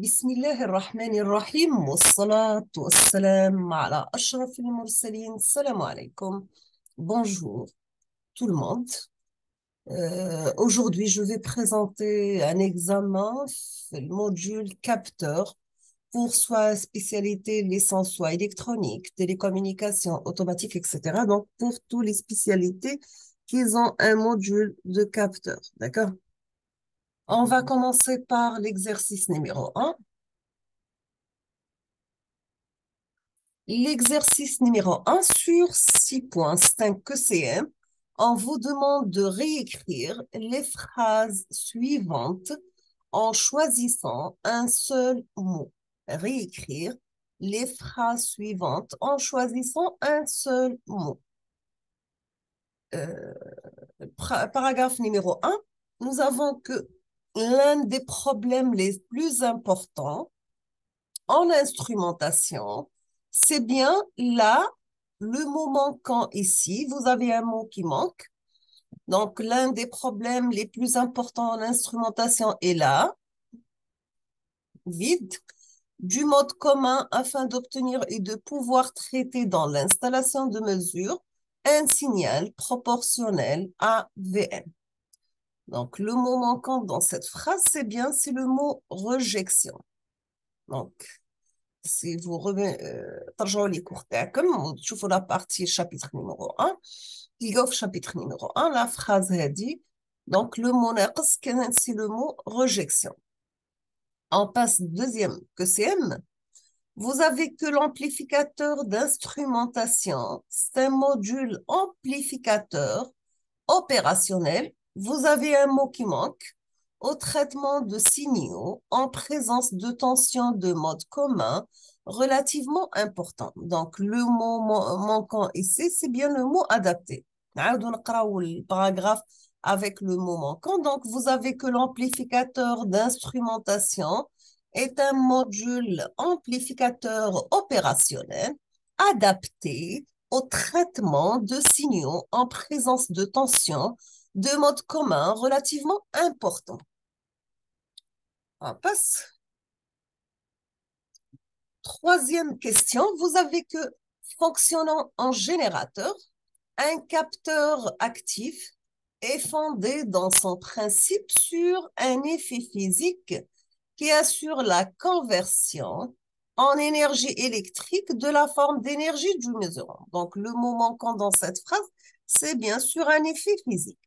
بسم الله الرحمن الرحيم والصلاة والسلام على أشرف المرسلين. السلام عليكم. Bonjour tout le monde. Aujourd'hui, je vais présenter un examen, le module capteur pour soit spécialité licence, soit électronique, télécommunication, automatique, etc. Donc, pour toutes les spécialités qui ont un module de capteur. D'accord? On va commencer par l'exercice numéro 1. L'exercice numéro 1 sur 6 points, c'est un QCM. On vous demande de réécrire les phrases suivantes en choisissant un seul mot. Réécrire les phrases suivantes en choisissant un seul mot. Paragraphe numéro 1, nous avons que l'un des problèmes les plus importants en instrumentation, c'est bien là, le mot manquant ici. Vous avez un mot qui manque. Donc, l'un des problèmes les plus importants en instrumentation est là, vide, du mode commun afin d'obtenir et de pouvoir traiter dans l'installation de mesure un signal proportionnel à Vn. Donc, le mot manquant dans cette phrase, c'est le mot rejection. Donc, si vous ترجعوا لي cours تاعكم وتشوفوا la partie chapitre numéro 1 تلقاو في chapitre numéro 1 la phrase هذه. Donc le mot ناقص كان c'est le mot rejection. On passe deuxième QCM. Vous avez que l'amplificateur d'instrumentation, c'est un module amplificateur opérationnel. Vous avez un mot qui manque. Au traitement de signaux en présence de tensions de mode commun relativement important. Donc, le mot manquant ici, c'est bien le mot adapté. Le paragraphe avec le mot manquant. Donc, vous avez que l'amplificateur d'instrumentation est un module amplificateur opérationnel adapté au traitement de signaux en présence de tensions de mode commun relativement important. On passe. Troisième question, vous avez que fonctionnant en générateur, un capteur actif est fondé dans son principe sur un effet physique qui assure la conversion en énergie électrique de la forme d'énergie du mesurant. Donc, le mot manquant dans cette phrase, c'est bien sûr un effet physique.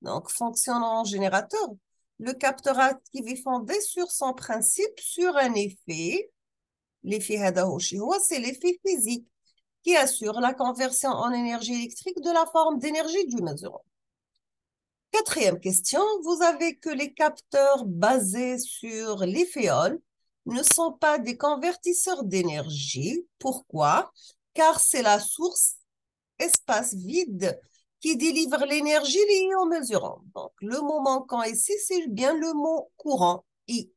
Donc, fonctionnant en générateur, le capteur actif est fondé sur son principe, sur un effet. L'effet c'est l'effet physique qui assure la conversion en énergie électrique de la forme d'énergie du mesurant. Quatrième question, vous avez que les capteurs basés sur l'éphéol ne sont pas des convertisseurs d'énergie. Pourquoi? Car c'est la source espace vide qui délivre l'énergie liée au mesurant. Donc, le mot manquant ici, c'est bien le mot courant, I.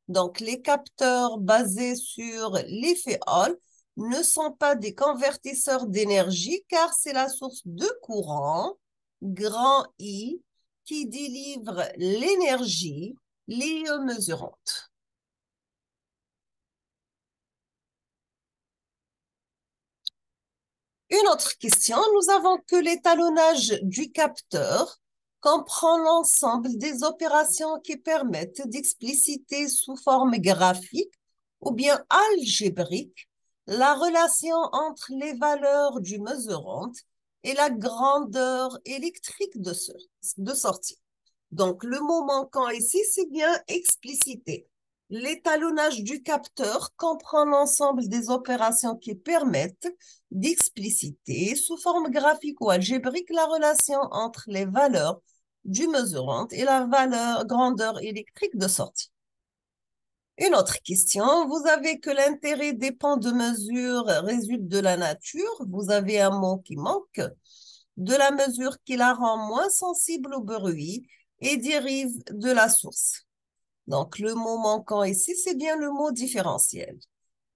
Donc, les capteurs basés sur l'effet Hall ne sont pas des convertisseurs d'énergie car c'est la source de courant, grand I, qui délivre l'énergie liée aux mesurantes. Une autre question, nous avons que l'étalonnage du capteur comprend l'ensemble des opérations qui permettent d'expliciter sous forme graphique ou bien algébrique la relation entre les valeurs du mesurant et la grandeur électrique de sortie. Donc, le mot manquant ici, c'est bien expliciter. L'étalonnage du capteur comprend l'ensemble des opérations qui permettent d'expliciter sous forme graphique ou algébrique la relation entre les valeurs du mesurant et la grandeur électrique de sortie. Une autre question, vous avez que l'intérêt dépend de mesure résulte de la nature, vous avez un mot qui manque, de la mesure qui la rend moins sensible au bruit et dérive de la source. Donc, le mot manquant ici, c'est bien le mot différentiel.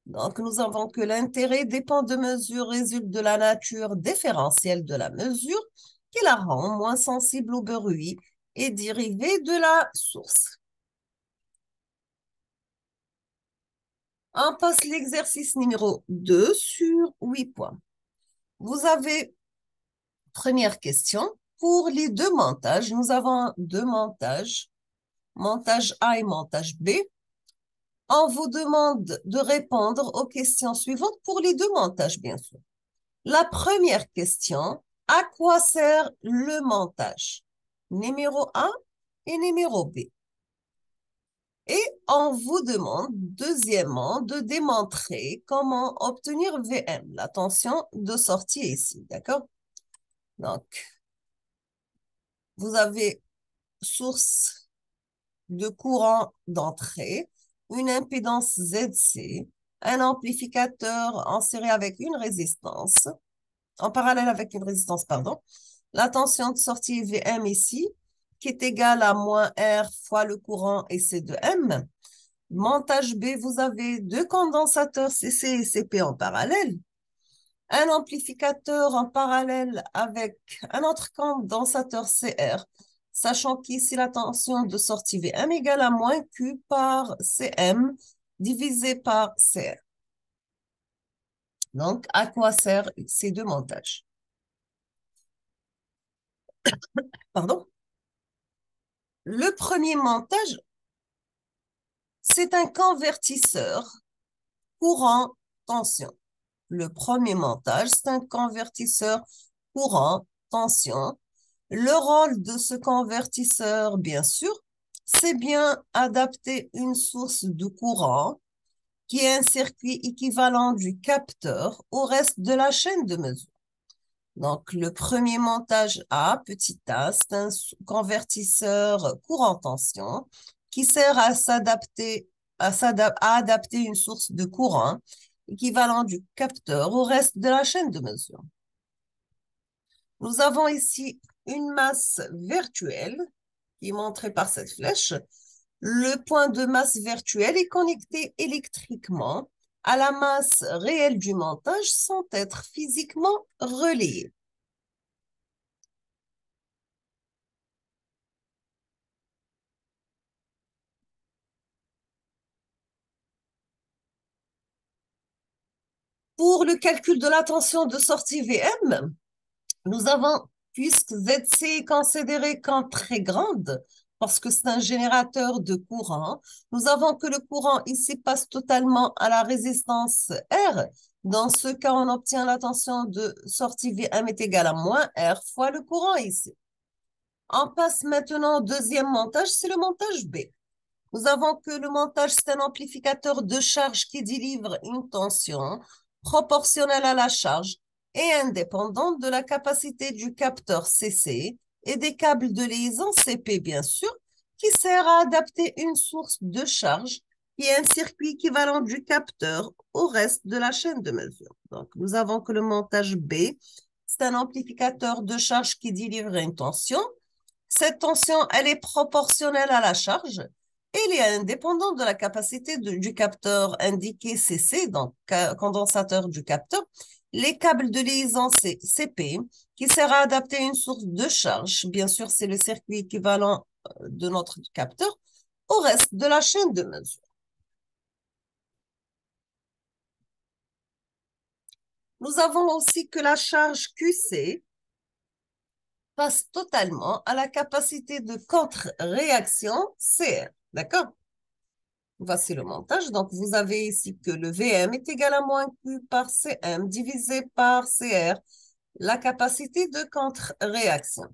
Donc, nous avons que l'intérêt dépend de mesure résulte de la nature différentielle de la mesure qui la rend moins sensible au bruit et dérivé de la source. On passe l'exercice numéro 2 sur 8 points. Vous avez, première question, pour les deux montages, nous avons deux montages, montage A et montage B. On vous demande de répondre aux questions suivantes pour les deux montages, bien sûr. La première question, à quoi sert le montage? Numéro A et numéro B. Et on vous demande, deuxièmement, de démontrer comment obtenir VM, la tension de sortie ici, d'accord? Donc, vous avez source de courant d'entrée, une impédance ZC, un amplificateur en série avec une résistance, en parallèle avec une résistance, pardon. La tension de sortie VM ici, qui est égale à moins R fois le courant et C de M. Montage B, vous avez deux condensateurs CC et CP en parallèle, un amplificateur en parallèle avec un autre condensateur CR, sachant qu'ici la tension de sortie VM égale à moins Q par CM divisé par CR. Donc, à quoi servent ces deux montages? Pardon? Le premier montage, c'est un convertisseur courant-tension. Le premier montage, c'est un convertisseur courant-tension. Le rôle de ce convertisseur, bien sûr, c'est bien adapter une source de courant qui est un circuit équivalent du capteur au reste de la chaîne de mesure. Donc, le premier montage A, petit a, c'est un convertisseur courant-tension qui sert à s'adapter, à adapter une source de courant équivalent du capteur au reste de la chaîne de mesure. Nous avons ici une masse virtuelle qui est montrée par cette flèche. Le point de masse virtuelle est connecté électriquement à la masse réelle du montage sans être physiquement relié. Pour le calcul de la tension de sortie VM, nous avons, puisque ZC est considéré comme très grande, parce que c'est un générateur de courant, nous avons que le courant ici passe totalement à la résistance R. Dans ce cas, on obtient la tension de sortie VM est égale à moins R fois le courant ici. On passe maintenant au deuxième montage, c'est le montage B. Nous avons que le montage, c'est un amplificateur de charge qui délivre une tension proportionnelle à la charge et indépendante de la capacité du capteur CC et des câbles de liaison CP, bien sûr, qui sert à adapter une source de charge qui est un circuit équivalent du capteur au reste de la chaîne de mesure. Donc, nous avons que le montage B, c'est un amplificateur de charge qui délivre une tension. Cette tension, elle est proportionnelle à la charge et elle est indépendante de la capacité du capteur indiqué CC, donc condensateur du capteur. Les câbles de liaison CP, qui sert à adapter une source de charge, bien sûr, c'est le circuit équivalent de notre capteur, au reste de la chaîne de mesure. Nous avons aussi que la charge QC passe totalement à la capacité de contre-réaction CR. D'accord? Voici le montage. Donc, vous avez ici que le VM est égal à moins Q par CM divisé par CR, la capacité de contre-réaction.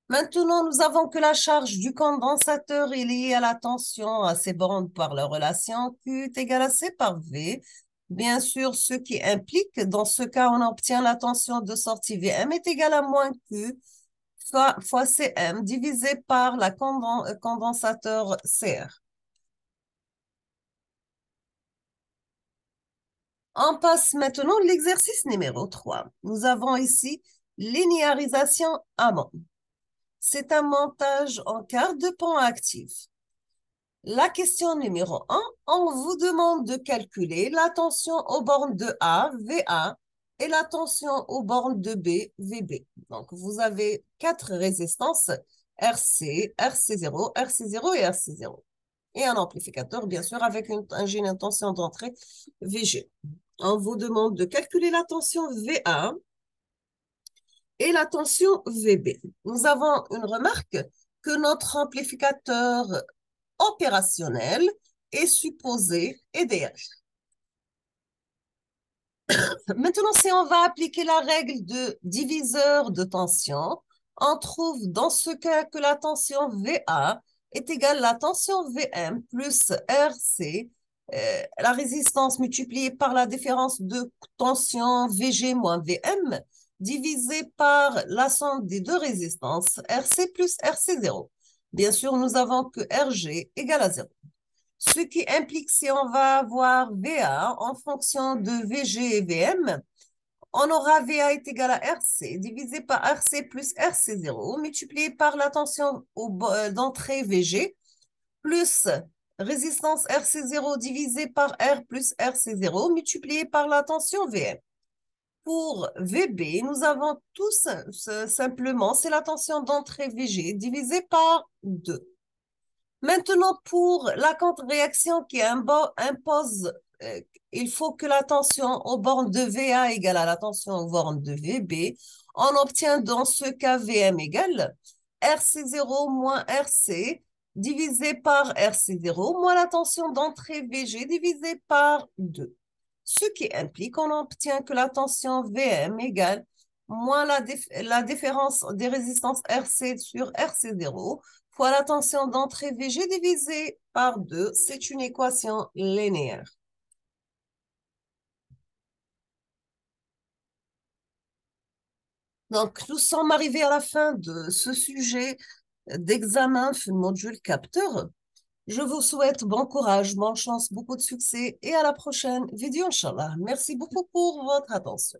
Maintenant, nous avons que la charge du condensateur est liée à la tension à ces bornes par la relation Q est égal à C par V. Bien sûr, ce qui implique, dans ce cas, on obtient la tension de sortie VM est égale à moins Q fois CM divisé par la condensateur CR. On passe maintenant à l'exercice numéro 3. Nous avons ici linéarisation amont. C'est un montage en quart de pont actif. La question numéro 1, on vous demande de calculer la tension aux bornes de A, VA, et la tension aux bornes de B, VB. Donc, vous avez quatre résistances, RC, RC0, RC0 et RC0. et un amplificateur, bien sûr, avec une tension d'entrée VG. On vous demande de calculer la tension VA et la tension VB. Nous avons une remarque que notre amplificateur opérationnel est supposé aider. Maintenant, si on va appliquer la règle de diviseur de tension, on trouve dans ce cas que la tension VA est égale à la tension VM plus RC, la résistance multipliée par la différence de tension VG moins VM, divisé par la somme des deux résistances, RC plus RC0. Bien sûr, nous avons que RG égale à 0. Ce qui implique si on va avoir VA en fonction de VG et VM, on aura VA est égal à RC divisé par RC plus RC0 multiplié par la tension d'entrée VG plus résistance RC0 divisé par R plus RC0 multiplié par la tension VM. Pour VB, nous avons tout simplement, c'est la tension d'entrée VG divisée par 2. Maintenant, pour la contre-réaction qui impose, il faut que la tension aux bornes de VA égale à la tension aux bornes de VB. On obtient dans ce cas VM égale RC0 moins RC divisé par RC0 moins la tension d'entrée VG divisé par 2. Ce qui implique qu'on obtient que la tension VM égale moins la différence des résistances RC sur RC0 fois la tension d'entrée VG divisée par 2. C'est une équation linéaire. Donc, nous sommes arrivés à la fin de ce sujet d'examen module capteur. Je vous souhaite bon courage, bonne chance, beaucoup de succès et à la prochaine vidéo, Inch'Allah. Merci beaucoup pour votre attention.